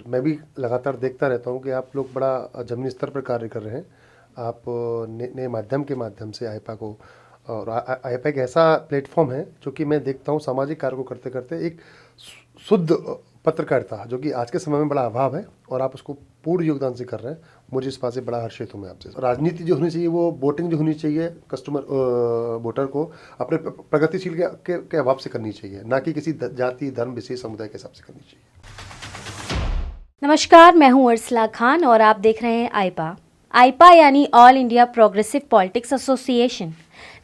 और मैं भी लगातार देखता रहता हूँ कि आप लोग बड़ा ज़मीनी स्तर पर कार्य कर रहे हैं। आप नए माध्यम के माध्यम से आईपा को, और आईपा एक ऐसा प्लेटफॉर्म है जो कि मैं देखता हूँ सामाजिक कार्य को करते करते एक शुद्ध पत्रकारिता जो कि आज के समय में बड़ा अभाव है, और आप उसको पूर्ण योगदान से कर रहे हैं। मुझे इस बात से बड़ा हर्षित हूँ मैं आपसे। राजनीति जो होनी चाहिए वो वोटिंग जो होनी चाहिए कस्टमर वोटर को अपने प्रगतिशील के अभाव से करनी चाहिए, ना कि किसी जाति धर्म विशेष समुदाय के हिसाब से करनी चाहिए। नमस्कार, मैं हूं अर्सला खान और आप देख रहे हैं आईपा। आईपा यानी all India progressive politics association.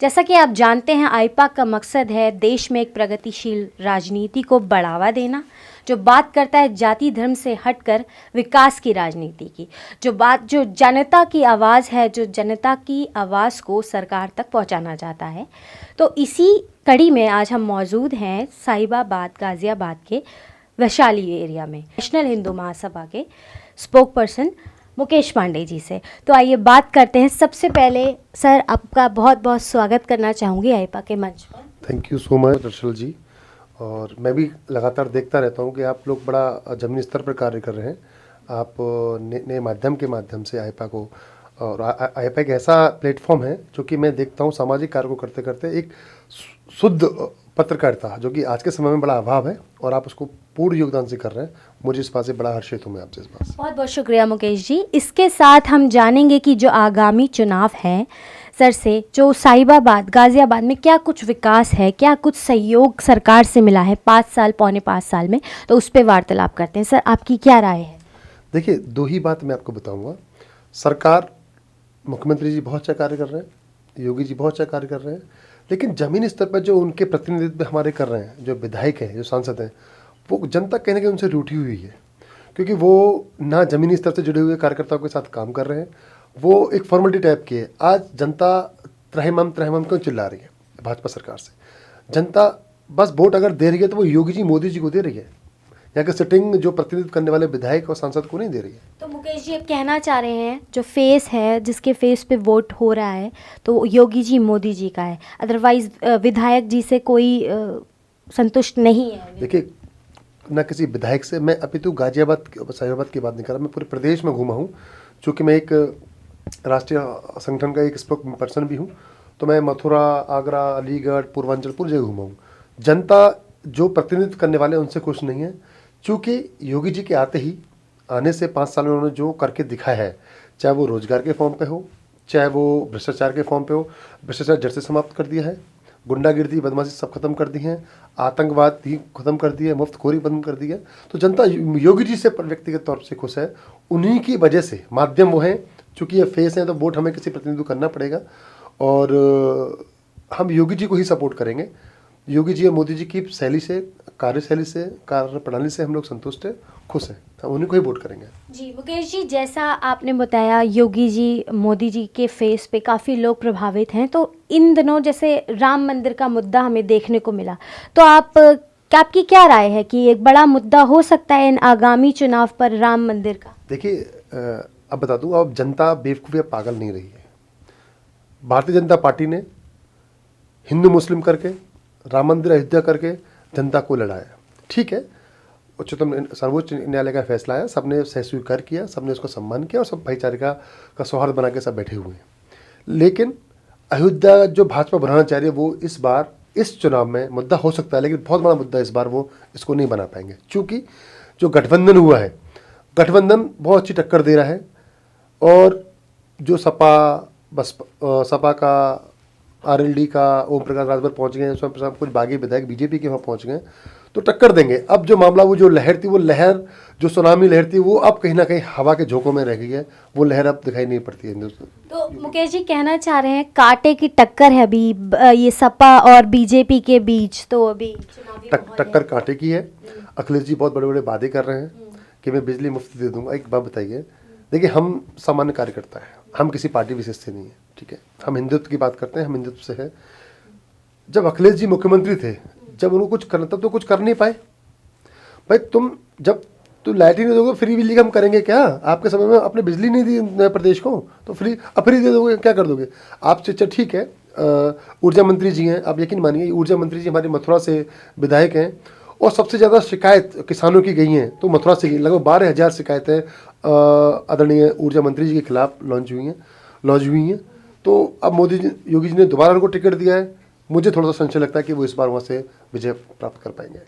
जैसा कि आप जानते हैं, आईपा का मकसद है देश में एक प्रगतिशील राजनीति को बढ़ावा देना, जो बात करता है जाति धर्म से हटकर विकास की राजनीति की, जो जनता की आवाज़ है, जो जनता की आवाज़ को सरकार तक पहुंचाना चाहता है। तो इसी कड़ी में आज हम मौजूद हैं साहिबाबाद गाज़ियाबाद के वैशाली एरिया में नेशनल हिंदू महासभा के स्पोक पर्सन मुकेश पांडे जी से। तो आइए बात करते हैं। सबसे पहले सर, आपका बहुत बहुत स्वागत करना चाहूँगी आईपा के मंच पर। थैंक यू सो मच अर्शल जी। और मैं भी लगातार देखता रहता हूँ कि आप लोग बड़ा ज़मीनी स्तर पर कार्य कर रहे हैं। आप नए माध्यम के माध्यम से आईपा को, और आईपा एक ऐसा प्लेटफॉर्म है जो कि मैं देखता हूँ सामाजिक कार्य को करते करते एक शुद्ध पत्रकारिता जो कि आज के समय में बड़ा अभाव है, और आप उसको पूर्ण योगदान से कर रहे हैं। मुझे इस बात से बड़ा हर्षित हूँ मैं आपसे इस बात से। बहुत बहुत शुक्रिया मुकेश जी। इसके साथ हम जानेंगे कि जो आगामी चुनाव है सर से, जो साहिबाबाद गाज़ियाबाद में क्या कुछ विकास है, क्या कुछ सहयोग सरकार से मिला है 5 साल पौने 5 साल में, तो उस पर वार्तालाप करते हैं। सर, आपकी क्या राय है? देखिए, दो ही बात मैं आपको बताऊंगा। सरकार, मुख्यमंत्री जी बहुत अच्छा कार्य कर रहे हैं, योगी जी बहुत अच्छा कार्य कर रहे हैं, लेकिन ज़मीनी स्तर पर जो उनके प्रतिनिधित्व हमारे कर रहे हैं, जो विधायक हैं, जो सांसद हैं, वो जनता कहीं ना कहीं उनसे रूठी हुई है, क्योंकि वो ना ज़मीनी स्तर से जुड़े हुए कार्यकर्ताओं के साथ काम कर रहे हैं। वो एक फॉर्मेलिटी टाइप की है। आज जनता त्रहिमाम क्यों चिल्ला रही है भाजपा सरकार से? जनता बस वोट अगर दे रही है तो वो योगी जी मोदी जी को दे रही है, यहाँ के सिटिंग जो प्रतिनिधित्व करने वाले विधायक और सांसद को नहीं दे रही है। तो मुकेश जी, आप कहना चाह रहे हैं जो फेस है, जिसके फेस पे वोट हो रहा है, तो योगी जी मोदी जी का है, अदरवाइज विधायक जी से कोई संतुष्ट नहीं है? देखिए, न किसी विधायक से मैं अभी तो गाजियाबाद साहिबाबाद की बात नहीं कर रहा, मैं पूरे प्रदेश में घूमा हूँ। चूँकि मैं एक राष्ट्रीय संगठन का एक स्पोक पर्सन भी हूँ, तो मैं मथुरा, आगरा, अलीगढ़, पूर्वांचल पूरी जगह घूमा हूँ। जनता जो प्रतिनिधित्व करने वाले उनसे खुश नहीं है, क्योंकि योगी जी के आने से 5 साल में उन्होंने जो करके दिखाया है, चाहे वो रोजगार के फॉर्म पे हो, चाहे वो भ्रष्टाचार के फॉर्म पे हो। भ्रष्टाचार जड़ से समाप्त कर दिया है, गुंडागिर्दी बदमाशी सब खत्म कर दी है, आतंकवाद ही खत्म कर दिया है, मुफ्तखोरी बंद कर दी है। तो जनता योगी जी से व्यक्तिगत तौर से खुश है। उन्हीं की वजह से माध्यम वो हैं, चूँकि ये फेस हैं, तो वोट हमें किसी प्रतिनिधि को करना पड़ेगा, और हम योगी जी को ही सपोर्ट करेंगे। योगी जी और मोदी जी की शैली से, कार्यशैली से, कार्य प्रणाली से हम लोग संतुष्ट हैं, खुश हैं, हम उन्हीं को ही वोट करेंगे। जी मुकेश जी, जैसा आपने बताया योगी जी मोदी जी के फेस पे काफ़ी लोग प्रभावित हैं, तो इन दिनों जैसे राम मंदिर का मुद्दा हमें देखने को मिला, तो आपकी क्या राय है कि एक बड़ा मुद्दा हो सकता है इन आगामी चुनाव पर राम मंदिर का? देखिए, अब बता दूं, अब जनता बेवकूफ़ या पागल नहीं रही है। भारतीय जनता पार्टी ने हिंदू मुस्लिम करके, राम मंदिर अयोध्या करके जनता को लड़ाया, ठीक है। उच्चतम सर्वोच्च न्यायालय का फैसला है, सबने सह स्वीकार किया, सबने उसका सम्मान किया, और सब भाईचारे का सौहार्द बना के सब बैठे हुए हैं। लेकिन अयोध्या जो भाजपा बनाना चाह रही है, वो इस बार इस चुनाव में मुद्दा हो सकता है, लेकिन बहुत बड़ा मुद्दा इस बार वो इसको नहीं बना पाएंगे, क्योंकि जो गठबंधन हुआ है, गठबंधन बहुत अच्छी टक्कर दे रहा है। और जो सपा का, आरएलडी का ओम प्रकाश राजभर पहुंच गए हैं, उसमें कुछ बागी विधायक बीजेपी के वहाँ पहुंच गए, तो टक्कर देंगे। अब जो मामला, वो जो लहर थी, वो लहर जो सुनामी लहर थी, वो अब कहीं ना कहीं हवा के झोंकों में रह गई है, वो लहर अब दिखाई नहीं पड़ती है हिंदुस्तान। तो मुकेश जी कहना चाह रहे हैं कांटे की टक्कर है अभी ये सपा और बीजेपी के बीच, तो अभी टक्कर कांटे की है। अखिलेश जी बहुत बड़े बड़े वादे कर रहे हैं कि मैं बिजली मुफ्त दे दूंगा। एक बात बताइए, देखिए, हम सामान्य कार्यकर्ता हैं, हम किसी पार्टी विशेष से नहीं है, ठीक है। हम हिंदुत्व की बात करते हैं, हम हिंदुत्व से है। जब अखिलेश जी मुख्यमंत्री थे, जब उनको कुछ करना, तब तो कुछ कर नहीं पाए। भाई, जब तुम लाइट ही नहीं दोगे, फ्री बिजली का हम करेंगे क्या? आपके समय में आपने बिजली नहीं दी प्रदेश को, तो फ्री दे दोगे, क्या कर दोगे आप? अच्छा, ठीक है, ऊर्जा मंत्री जी हैं, आप यकीन मानिए ऊर्जा मंत्री जी हमारे मथुरा से विधायक हैं, और सबसे ज़्यादा शिकायत किसानों की गई हैं तो मथुरा से गई। लगभग 12,000 शिकायतें आदरणीय ऊर्जा मंत्री जी के खिलाफ लॉन्च हुई हैं। तो अब योगी जी ने दोबारा उनको टिकट दिया है। मुझे थोड़ा सा संशय लगता है कि वो इस बार वहाँ से विजय प्राप्त कर पाएंगे।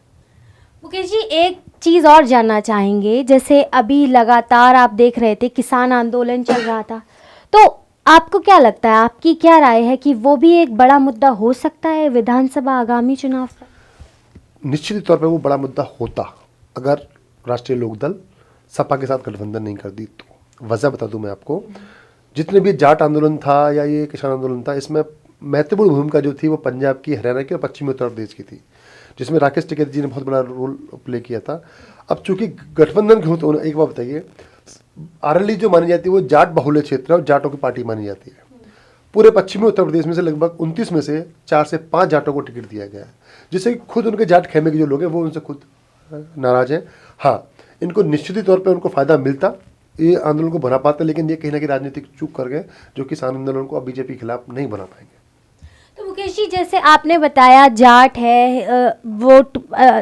मुकेश जी, एक चीज़ और जानना चाहेंगे, जैसे अभी लगातार आप देख रहे थे किसान आंदोलन चल रहा था, तो आपको क्या लगता है, आपकी क्या राय है कि वो भी एक बड़ा मुद्दा हो सकता है विधानसभा आगामी चुनाव पर? निश्चित तौर पर वो बड़ा मुद्दा होता अगर राष्ट्रीय लोकदल सपा के साथ गठबंधन नहीं कर दी तो। वजह बता दूं मैं आपको, जितने भी जाट आंदोलन था या ये किसान आंदोलन था, इसमें महत्वपूर्ण भूमिका जो थी वो पंजाब की, हरियाणा की और पश्चिमी उत्तर प्रदेश की थी, जिसमें राकेश टिकैत जी ने बहुत बड़ा रोल प्ले किया था। अब चूंकि गठबंधन क्यों, तो एक बात बताइए, आरएलडी जो मानी जाती है वो जाट बहुल्य क्षेत्र है और जाटों की पार्टी मानी जाती है। पूरे पश्चिमी उत्तर प्रदेश में से लगभग 29 में से 4 से 5 जाटों को टिकट दिया गया है, जिससे खुद उनके जाट खेमे के जो लोग हैं वो उनसे खुद नाराज हैं। हाँ, इनको निश्चित तौर पर उनको फायदा मिलता, ये आंदोलन को बना पाते, लेकिन ये कहीं ना कहीं राजनीतिक चूक कर गए, जो किसान आंदोलन को अब बीजेपी के खिलाफ नहीं बना पाएंगे। तो मुकेश जी, जैसे आपने बताया जाट है, वोट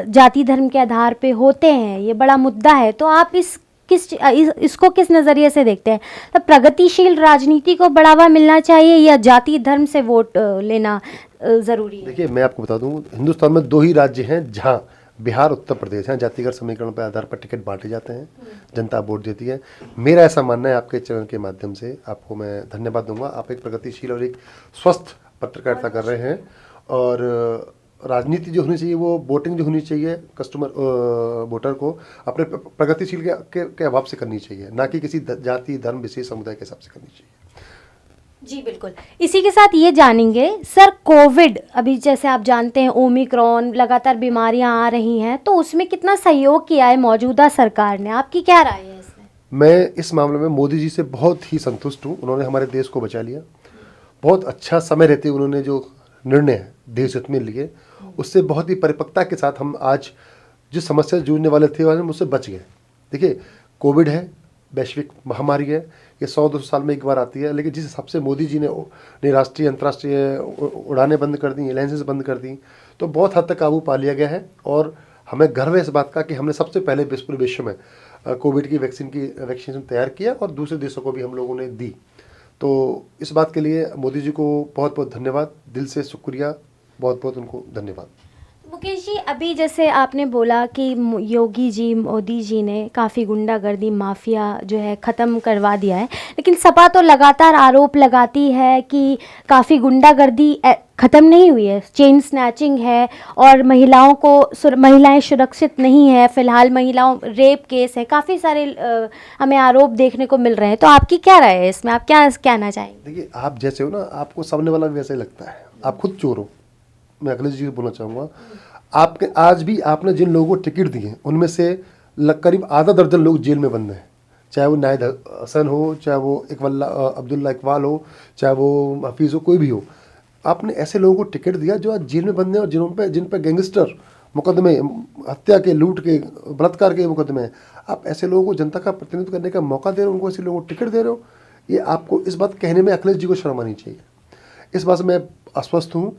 जाति धर्म के आधार पे होते हैं, ये बड़ा मुद्दा है, तो आप इसको किस नज़रिए से देखते हैं? तो प्रगतिशील राजनीति को बढ़ावा मिलना चाहिए या जाति धर्म से वोट लेना ज़रूरी है? देखिए, मैं आपको बता दूं, हिंदुस्तान में 2 ही राज्य हैं जहां बिहार उत्तर प्रदेश हैं जातिगत समीकरण पर आधार पर टिकट बांटे जाते हैं, जनता वोट देती है। मेरा ऐसा मानना है, आपके चैनल के माध्यम से आपको मैं धन्यवाद दूंगा। आप एक प्रगतिशील और एक स्वस्थ पत्रकारिता कर रहे हैं, और राजनीति जो होनी चाहिए वो वोटिंग जो होनी चाहिए कस्टमर वोटर को अपने प्रगतिशील के अभाव से करनी चाहिए, ना कि किसी जाति धर्म विशेष समुदाय के हिसाब से करनी चाहिए। जी बिल्कुल। इसी के साथ ये जानेंगे सर, कोविड, अभी जैसे आप जानते हैं ओमिक्रॉन, लगातार बीमारियां आ रही हैं, तो उसमें कितना सहयोग किया है मौजूदा सरकार ने? आपकी क्या राय है इसमें? मैं इस मामले में मोदी जी से बहुत ही संतुष्ट हूँ। उन्होंने हमारे देश को बचा लिया। बहुत अच्छा समय रहते उन्होंने जो निर्णय देश हित में लिए, उससे बहुत ही परिपक्वता के साथ हम आज जिस समस्या से जूझने वाले थे हम उससे बच गए। देखिए, कोविड है, वैश्विक महामारी है, ये 100-200 साल में एक बार आती है, लेकिन जिस हिसाब से मोदी जी ने राष्ट्रीय अंतर्राष्ट्रीय उड़ानें बंद कर दी, एयरलाइंसेस बंद कर दी, तो बहुत हद तक काबू पा लिया गया है। और हमें गर्व है इस बात का कि हमने सबसे पहले पूरे विश्व में कोविड की वैक्सीन तैयार किया और दूसरे देशों को भी हम लोगों ने दी। तो इस बात के लिए मोदी जी को बहुत बहुत धन्यवाद, दिल से शुक्रिया, बहुत बहुत उनको धन्यवाद। मुकेश जी, अभी जैसे आपने बोला कि योगी जी, मोदी जी ने काफ़ी गुंडागर्दी, माफिया जो है ख़त्म करवा दिया है, लेकिन सपा तो लगातार आरोप लगाती है कि काफ़ी गुंडागर्दी ख़त्म नहीं हुई है, चेन स्नैचिंग है और महिलाएं सुरक्षित नहीं है, फ़िलहाल महिलाओं रेप केस है, काफ़ी सारे हमें आरोप देखने को मिल रहे हैं। तो आपकी क्या राय है इसमें, आप क्या कहना चाहेंगे? देखिए, आप जैसे हो ना, आपको सामने वाला भी वैसे ही लगता है, आप खुद चोर हो। मैं अखिलेश जी को बोलना चाहूँगा, आपके आज भी आपने जिन लोगों को टिकट दिए उनमें से करीब आधा दर्जन लोग जेल में बंद हैं, चाहे वो नायद हसन हो, चाहे वो अब्दुल्ला इकबाल हो, चाहे वो हफीज़ हो, कोई भी हो। आपने ऐसे लोगों को टिकट दिया जो आज जेल में बंद हैं और जिन पे गैंगस्टर मुकदमे, हत्या के, लूट के, बलात्कार के मुकदमे हैं। आप ऐसे लोगों को जनता का प्रतिनिधित्व करने का मौका दे रहे हो, उनको ऐसे लोगों को टिकट दे रहे हो। ये आपको इस बात कहने में अखिलेश जी को शर्म आनी चाहिए। इस बात से मैं आश्वस्त हूँ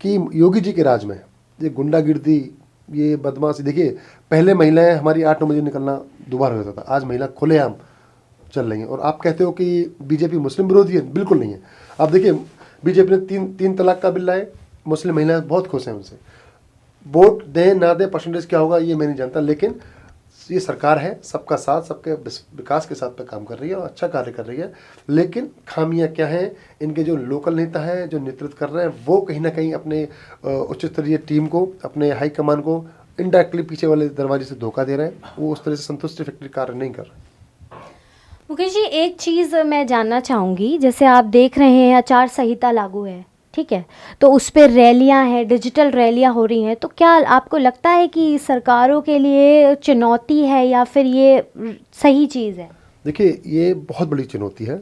कि योगी जी के राज में ये गुंडागिर्दी, ये बदमाशी, देखिए पहले महिलाएं हमारी 8-9 बजे निकलना दोबारा होता था, आज महिला खुलेआम चल रही हैं। और आप कहते हो कि बीजेपी मुस्लिम विरोधी है, बिल्कुल नहीं है। आप देखिए, बीजेपी ने तीन तलाक का बिल लाए, मुस्लिम महिलाएं बहुत खुश हैं उनसे। वोट दें ना दें, परसेंटेज क्या होगा ये मैं नहीं जानता, लेकिन ये सरकार है सबका साथ, सबके विकास के साथ पे काम कर रही है और अच्छा कार्य कर रही है। लेकिन खामियां क्या हैं, इनके जो लोकल नेता हैं, जो नेतृत्व कर रहे हैं, वो कहीं ना कहीं अपने उच्च स्तरीय टीम को, अपने हाईकमान को इनडायरेक्टली पीछे वाले दरवाजे से धोखा दे रहे हैं। वो उस तरह से संतुष्टि फैक्ट्री कार्य नहीं कर रहे। मुकेश जी, एक चीज़ मैं जानना चाहूँगी, जैसे आप देख रहे हैं आचार संहिता लागू है, ठीक है, तो उस पर रैलियां हैं, डिजिटल रैलियां हो रही हैं, तो क्या आपको लगता है कि सरकारों के लिए चुनौती है या फिर ये सही चीज़ है? देखिए, ये बहुत बड़ी चुनौती है,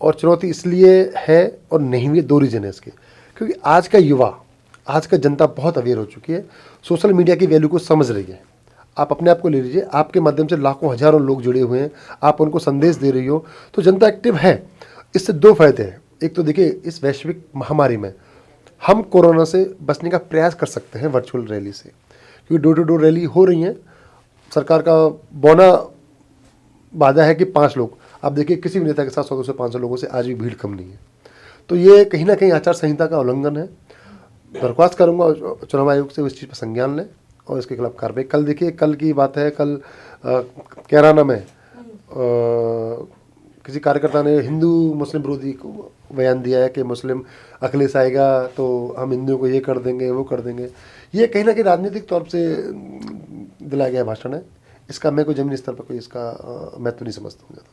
और चुनौती इसलिए है और नहीं हुई, 2 रीज़न है इसके। क्योंकि आज का युवा, आज का जनता बहुत अवेयर हो चुकी है, सोशल मीडिया की वैल्यू को समझ रही है। आप अपने आप को ले लीजिए, आपके माध्यम से लाखों हजारों लोग जुड़े हुए हैं, आप उनको संदेश दे रही हो, तो जनता एक्टिव है। इससे 2 फायदे हैं। एक तो देखिए, इस वैश्विक महामारी में हम कोरोना से बचने का प्रयास कर सकते हैं वर्चुअल रैली से, क्योंकि डोर टू डोर रैली हो रही हैं। सरकार का बौना वादा है कि 5 लोग, आप देखिए किसी भी नेता के साथ 100 से 500 लोगों से आज भी भीड़ कम नहीं है। तो ये कहीं ना कहीं आचार संहिता का उल्लंघन है। दरख्वास्त करूंगा चुनाव आयोग से इस चीज़ पर संज्ञान लें और इसके खिलाफ कार्रवाई। कल देखिए, कल की बात है, कल कैराना में किसी कार्यकर्ता ने हिंदू मुस्लिम विरोधी को बयान दिया है कि मुस्लिम अखिलेश आएगा तो हम हिंदुओं को ये कर देंगे वो कर देंगे। ये कहीं ना कहीं राजनीतिक तौर से दिलाया गया भाषण है। इसका मैं कोई जमीनी स्तर पर कोई इसका महत्व नहीं समझता हूँ।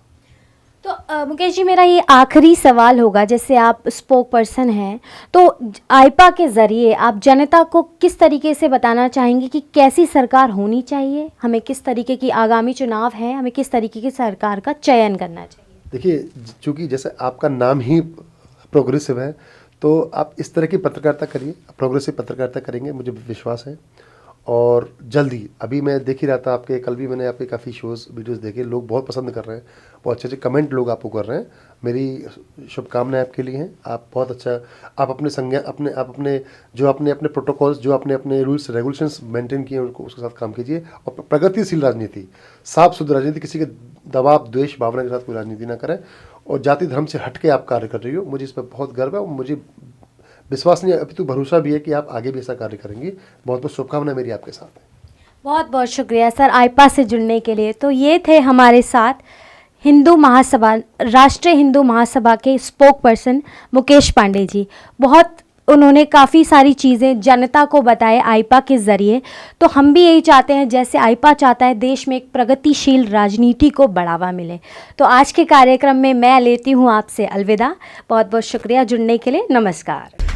तो मुकेश जी, मेरा ये आखिरी सवाल होगा, जैसे आप स्पोक पर्सन हैं, तो आईपा के ज़रिए आप जनता को किस तरीके से बताना चाहेंगे कि कैसी सरकार होनी चाहिए, हमें किस तरीके की आगामी चुनाव है, हमें किस तरीके की सरकार का चयन करना चाहिए? देखिए, चूँकि जैसे आपका नाम ही प्रोग्रेसिव है, तो आप इस तरह की पत्रकारिता करिए, प्रोग्रेसिव पत्रकारिता करेंगे, मुझे विश्वास है। और जल्दी, अभी मैं देख ही रहा था आपके, कल भी मैंने आपके काफ़ी शोज़ वीडियोस देखे, लोग बहुत पसंद कर रहे हैं, बहुत अच्छे अच्छे कमेंट लोग आपको कर रहे हैं। मेरी शुभकामनाएं आपके लिए हैं। आप बहुत अच्छा, आप अपने जो आपने अपने प्रोटोकॉल्स, जो आपने अपने रूल्स रेगुलेशंस मेंटेन किए हैं, उनको उसके साथ काम कीजिए। और प्रगतिशील राजनीति, साफ सुथरी राजनीति, किसी के दबाव द्वेष भावना के साथ कोई राजनीति ना करें और जाति धर्म से हट के आप कार्य कर रही हो, मुझे इस पर बहुत गर्व है और मुझे विश्वास नहीं, अभी तो भरोसा भी है कि आप आगे भी ऐसा कार्य करेंगी। बहुत बहुत शुभकामनाएं मेरी आपके साथ है। बहुत बहुत शुक्रिया सर आईपा से जुड़ने के लिए। तो ये थे हमारे साथ हिंदू महासभा, राष्ट्रीय हिंदू महासभा के स्पोक पर्सन मुकेश पांडे जी। बहुत उन्होंने काफ़ी सारी चीज़ें जनता को बताए आईपा के ज़रिए। तो हम भी यही चाहते हैं, जैसे आईपा चाहता है देश में एक प्रगतिशील राजनीति को बढ़ावा मिले। तो आज के कार्यक्रम में मैं लेती हूँ आपसे अलविदा। बहुत बहुत शुक्रिया जुड़ने के लिए। नमस्कार।